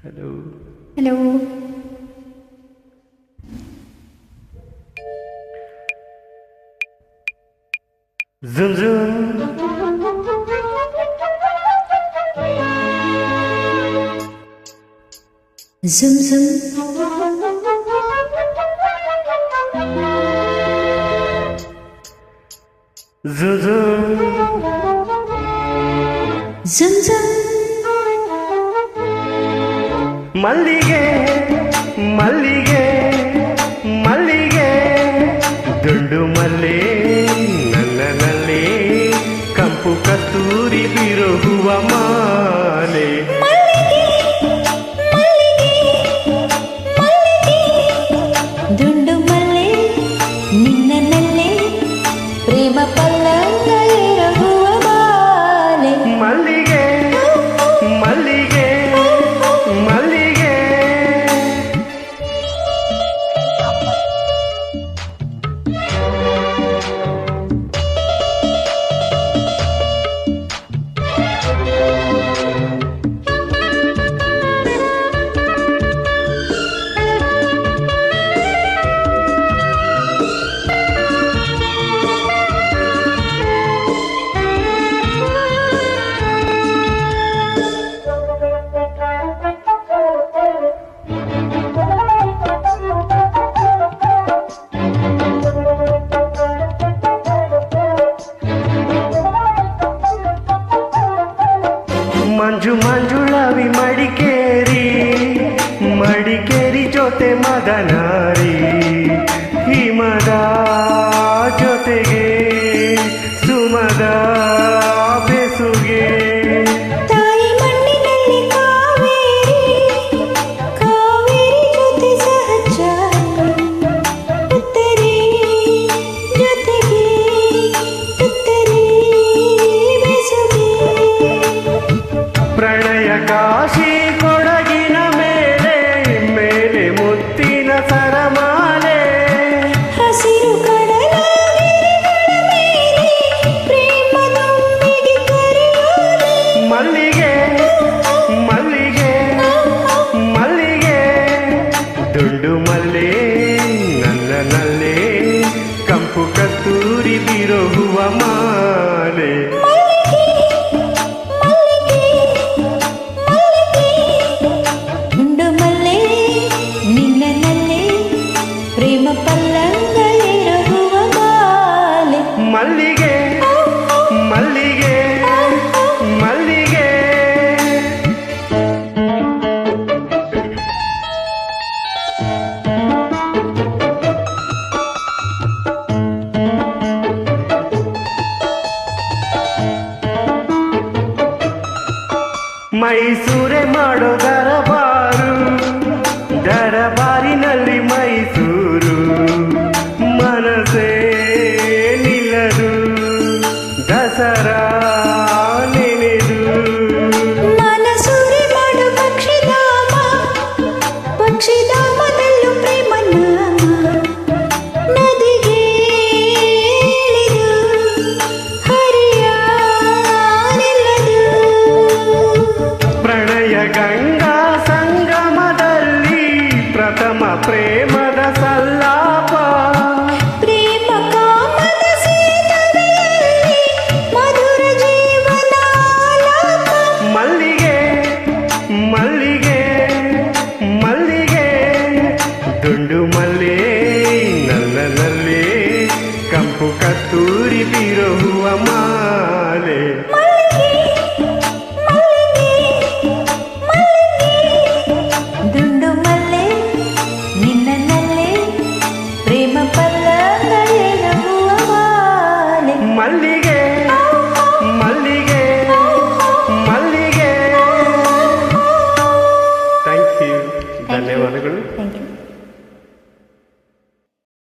Hello. Hello. Zoom zoom zoom zoom zoom zoom zoom zoom ಮಲ್ಲಿಗೆ ಮಲ್ಲಿಗೆ ಮಲ್ಲಿಗೆ ದುಂಡು ಮಲ್ಲೆ ನನ್ನಲ್ಲಿ ಕಂಪು ಕಸ್ತೂರಿ ಬಿರುಹುವ ಮಾಲೆ. ದುಂಡು ಮಲ್ಲೆ ನಿನ್ನಲ್ಲೇ ಪ್ರೇಮ ಪಲ್ಲಂಗ ಇರಗುವ ಮಾಲೆ. ಮಲ್ಲಿಗೆ ಮಲ್ಲಿಗೆ ಮಲ್ಲಿಗೆ ಮಂಜು ಮಂಜುಳವಿ ಮಡಿಕೇರಿ ಮಡಿಕೇರಿ ಜೊತೆ ಮದನಾರಿ ಹಿಮದ ಜೊತೆಗೆ ಸುಮದ ಬೆಸುಗೆ. ತಾಯಿ ಮಣ್ಣಿನಲ್ಲಿ ಕಾವೇರಿ ಕಾವೇರಿ ಜೊತೆ ಸಹಚಾರಿ ಉತ್ತರಿ ಜೊತೆಗೆ ಉತ್ತರಿ ಬೆಸುಗೆ. ಪ್ರಣಯ ಕಾಶಿ ಕೊಡಗಿನ ಮೇಲೆ ಮೇಲೆ ಮುತ್ತಿನ ಸರಮಾಲೆ. ಹಸಿರು ಕಡಲ ಗಿರಿಗಳ ಮೇಲೆ ಪ್ರೇಮದೊಂದಿಗೆ ಕರೆಯೋಲೆ. ಮಲ್ಲಿಗೆ ಮಲ್ಲಿಗೆ ಮಲ್ಲಿಗೆ ದುಂಡು ಮಲ್ಲೆ ನನ್ನಲ್ಲಿ ಕಂಪು ಕಸ್ತೂರಿ ಬಿರುಹುವ ಮಾಲೆ. ದುಂಡು ಮಲ್ಲೆ ನಿನ್ನಲ್ಲೇ ಪ್ರೇಮ ಪಲ್ಲಂಗ ಇರಗುವ ಮಾಲೆ. ಮಲ್ಲಿಗೆ ಮಲ್ಲಿಗೆ ಮಲ್ಲಿಗೆ ಮೈಸೂರೇ ಮಾಡೋ ದರಬಾರು ದರಬಾರಿನಲ್ಲಿ ಮೈಸೂರು ಮನಸೇ ನಿಲ್ಲದು ದಸರಾ ನೆನೆದು. ಮನಸೂರೆ ಮಾಡು ಪಕ್ಷಿಧಾಮ ಪಕ್ಷಿಧಾಮದಲ್ಲೂ ಪ್ರೇಮ ನಾಮ. ನದಿಗೆ ಇಳಿದು ಹರಿಯ ನಿಲ್ಲದು. ಪ್ರಣಯ ಗಂಗಾ ಸಂಗಮದಲ್ಲಿ ಪ್ರಥಮ ಪ್ರೇಮದ ಸಲ್ಲಾಪ. ಪ್ರೇಮ ಕಾಮದ ಸೇತುವೆಯಲ್ಲಿ ಮಧುರ ಜೀವನಾಲಾಪ. ಮಲ್ಲಿಗೆ ಮಲ್ಲಿಗೆ ಮಲ್ಲಿಗೆ ದುಂಡು ಮಲ್ಲೆ ನನ್ನಲ್ಲಿ ಕಂಪು ಕಸ್ತೂರಿ ಬಿರುಹುವ ಮಾ